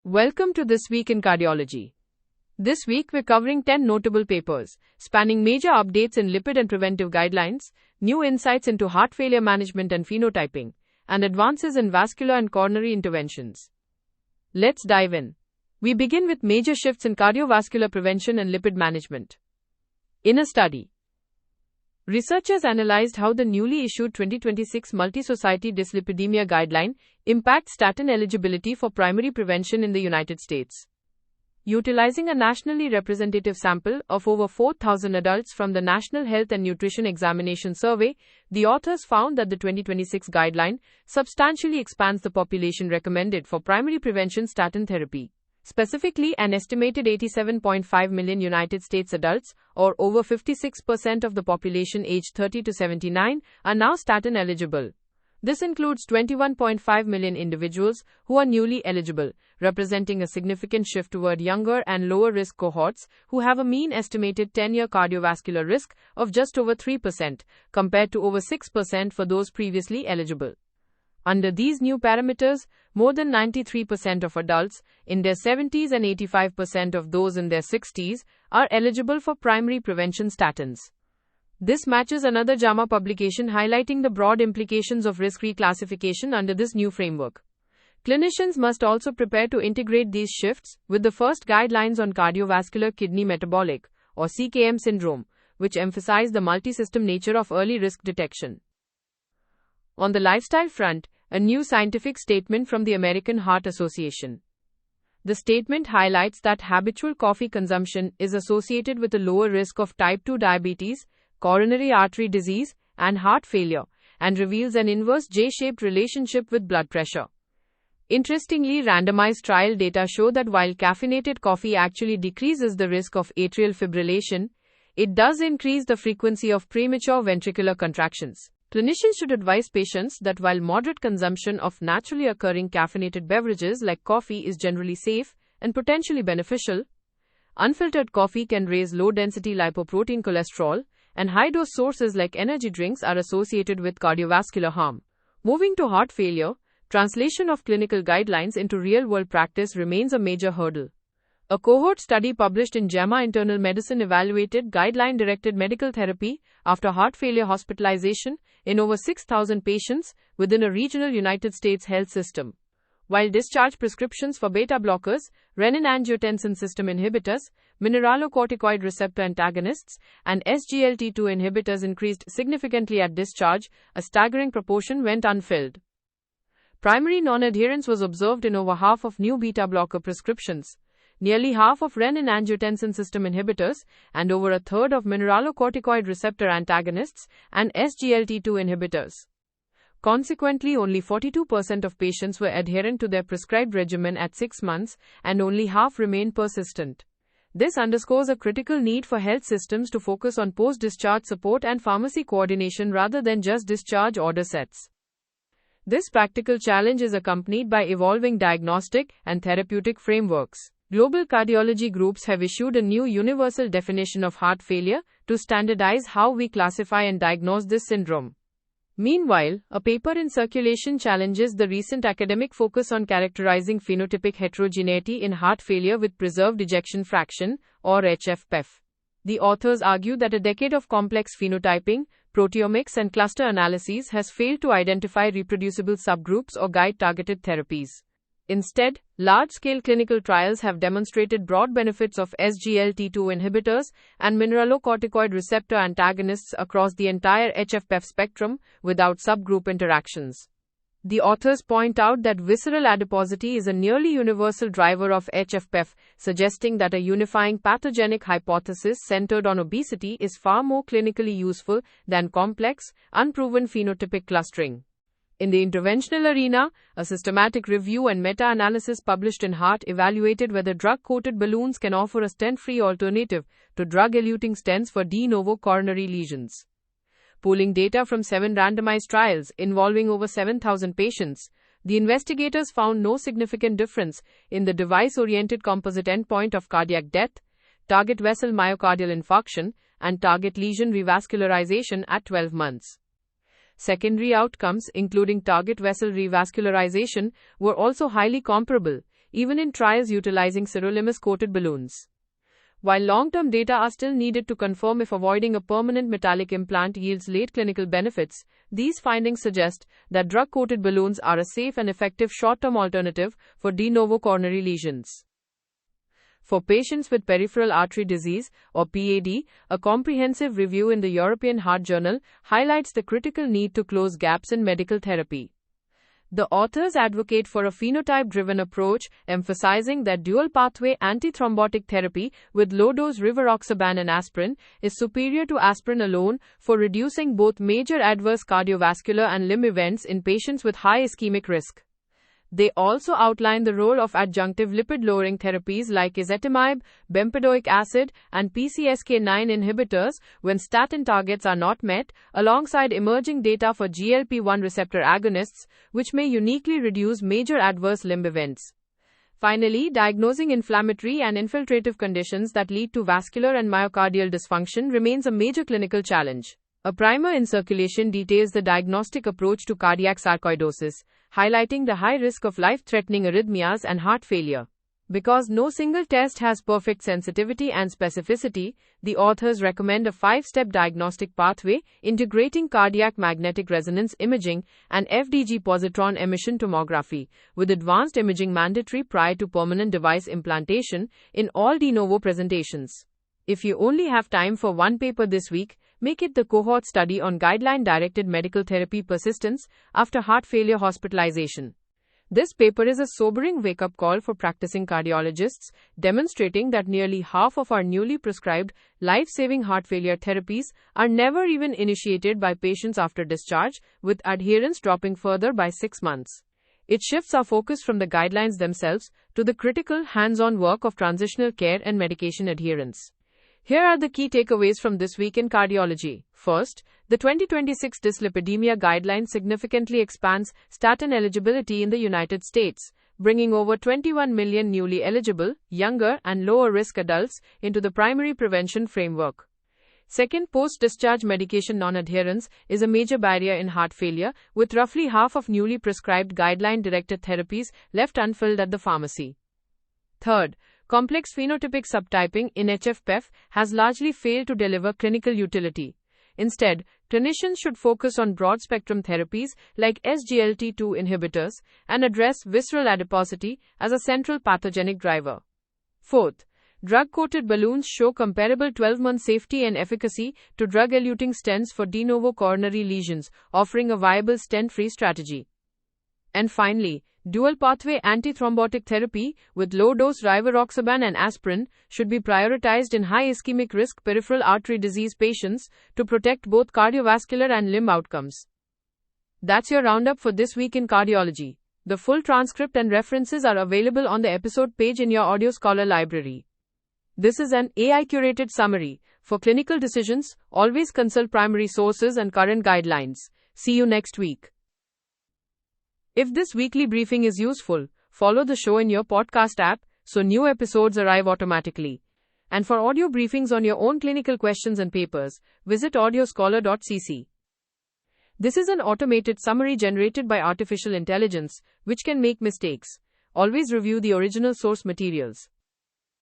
Welcome to This Week in Cardiology. This week we're covering 10 notable papers, spanning major updates in lipid and preventive guidelines, new insights into heart failure management and phenotyping, and advances in vascular and coronary interventions. Let's dive in. We begin with major shifts in cardiovascular prevention and lipid management. In a study, researchers analyzed how the newly issued 2026 Multi-Society Dyslipidemia Guideline impacts statin eligibility for primary prevention in the United States. Utilizing a nationally representative sample of over 4,000 adults from the National Health and Nutrition Examination Survey, the authors found that the 2026 guideline substantially expands the population recommended for primary prevention statin therapy. Specifically, an estimated 87.5 million United States adults, or over 56% of the population aged 30 to 79, are now statin eligible. This includes 21.5 million individuals who are newly eligible, representing a significant shift toward younger and lower risk cohorts who have a mean estimated 10-year cardiovascular risk of just over 3%, compared to over 6% for those previously eligible. Under these new parameters, more than 93% of adults in their 70s and 85% of those in their 60s are eligible for primary prevention statins. This matches another JAMA publication highlighting the broad implications of risk reclassification under this new framework. Clinicians must also prepare to integrate these shifts with the first guidelines on cardiovascular kidney metabolic, or CKM syndrome, which emphasize the multi-system nature of early risk detection. On the lifestyle front, a new scientific statement from the American Heart Association. The statement highlights that habitual coffee consumption is associated with a lower risk of type 2 diabetes, coronary artery disease, and heart failure, and reveals an inverse J-shaped relationship with blood pressure. Interestingly, randomized trial data show that while caffeinated coffee actually decreases the risk of atrial fibrillation, it does increase the frequency of premature ventricular contractions. Clinicians should advise patients that while moderate consumption of naturally occurring caffeinated beverages like coffee is generally safe and potentially beneficial, unfiltered coffee can raise low-density lipoprotein cholesterol, and high-dose sources like energy drinks are associated with cardiovascular harm. Moving to heart failure, translation of clinical guidelines into real-world practice remains a major hurdle. A cohort study published in JAMA Internal Medicine evaluated guideline-directed medical therapy after heart failure hospitalization in over 6,000 patients within a regional United States health system. While discharge prescriptions for beta blockers, renin-angiotensin system inhibitors, mineralocorticoid receptor antagonists, and SGLT2 inhibitors increased significantly at discharge, a staggering proportion went unfilled. Primary non-adherence was observed in over half of new beta blocker prescriptions, nearly half of renin-angiotensin system inhibitors, and over a third of mineralocorticoid receptor antagonists and SGLT2 inhibitors. Consequently, only 42% of patients were adherent to their prescribed regimen at 6 months, and only half remained persistent. This underscores a critical need for health systems to focus on post-discharge support and pharmacy coordination rather than just discharge order sets. This practical challenge is accompanied by evolving diagnostic and therapeutic frameworks. Global cardiology groups have issued a new universal definition of heart failure to standardize how we classify and diagnose this syndrome. Meanwhile, a paper in Circulation challenges the recent academic focus on characterizing phenotypic heterogeneity in heart failure with preserved ejection fraction, or HFpEF. The authors argue that a decade of complex phenotyping, proteomics, and cluster analyses has failed to identify reproducible subgroups or guide targeted therapies. Instead, large-scale clinical trials have demonstrated broad benefits of SGLT2 inhibitors and mineralocorticoid receptor antagonists across the entire HFpEF spectrum without subgroup interactions. The authors point out that visceral adiposity is a nearly universal driver of HFpEF, suggesting that a unifying pathogenic hypothesis centered on obesity is far more clinically useful than complex, unproven phenotypic clustering. In the interventional arena, a systematic review and meta-analysis published in Heart evaluated whether drug-coated balloons can offer a stent-free alternative to drug-eluting stents for de novo coronary lesions. Pooling data from 7 randomized trials involving over 7,000 patients, the investigators found no significant difference in the device-oriented composite endpoint of cardiac death, target vessel myocardial infarction, and target lesion revascularization at 12 months. Secondary outcomes, including target vessel revascularization, were also highly comparable, even in trials utilizing sirolimus-coated balloons. While long-term data are still needed to confirm if avoiding a permanent metallic implant yields late clinical benefits, these findings suggest that drug-coated balloons are a safe and effective short-term alternative for de novo coronary lesions. For patients with peripheral artery disease, or PAD, a comprehensive review in the European Heart Journal highlights the critical need to close gaps in medical therapy. The authors advocate for a phenotype-driven approach, emphasizing that dual-pathway antithrombotic therapy with low-dose rivaroxaban and aspirin is superior to aspirin alone for reducing both major adverse cardiovascular and limb events in patients with high ischemic risk. They also outline the role of adjunctive lipid-lowering therapies like ezetimibe, bempedoic acid, and PCSK9 inhibitors when statin targets are not met, alongside emerging data for GLP-1 receptor agonists, which may uniquely reduce major adverse limb events. Finally, diagnosing inflammatory and infiltrative conditions that lead to vascular and myocardial dysfunction remains a major clinical challenge. A primer in circulation details the diagnostic approach to cardiac sarcoidosis, highlighting the high risk of life-threatening arrhythmias and heart failure. Because no single test has perfect sensitivity and specificity, the authors recommend a 5-step diagnostic pathway integrating cardiac magnetic resonance imaging and FDG positron emission tomography, with advanced imaging mandatory prior to permanent device implantation in all de novo presentations. If you only have time for one paper this week, make it the cohort study on guideline-directed medical therapy persistence after heart failure hospitalization. This paper is a sobering wake-up call for practicing cardiologists, demonstrating that nearly half of our newly prescribed life-saving heart failure therapies are never even initiated by patients after discharge, with adherence dropping further by 6 months. It shifts our focus from the guidelines themselves to the critical hands-on work of transitional care and medication adherence. Here are the key takeaways from this week in cardiology. First, the 2026 dyslipidemia guideline significantly expands statin eligibility in the United States, bringing over 21 million newly eligible, younger, and lower-risk adults into the primary prevention framework. Second, post-discharge medication non-adherence is a major barrier in heart failure, with roughly half of newly prescribed guideline-directed therapies left unfilled at the pharmacy. Third, complex phenotypic subtyping in HFpEF has largely failed to deliver clinical utility. Instead, clinicians should focus on broad-spectrum therapies like SGLT2 inhibitors and address visceral adiposity as a central pathogenic driver. Fourth, drug-coated balloons show comparable 12-month safety and efficacy to drug-eluting stents for de novo coronary lesions, offering a viable stent-free strategy. And finally, dual-pathway antithrombotic therapy with low-dose rivaroxaban and aspirin should be prioritized in high ischemic risk peripheral artery disease patients to protect both cardiovascular and limb outcomes. That's your roundup for this week in cardiology. The full transcript and references are available on the episode page in your Audio Scholar library. This is an AI-curated summary. For clinical decisions, always consult primary sources and current guidelines. See you next week. If this weekly briefing is useful, follow the show in your podcast app so new episodes arrive automatically. And for audio briefings on your own clinical questions and papers, visit audioscholar.cc. This is an automated summary generated by artificial intelligence, which can make mistakes. Always review the original source materials.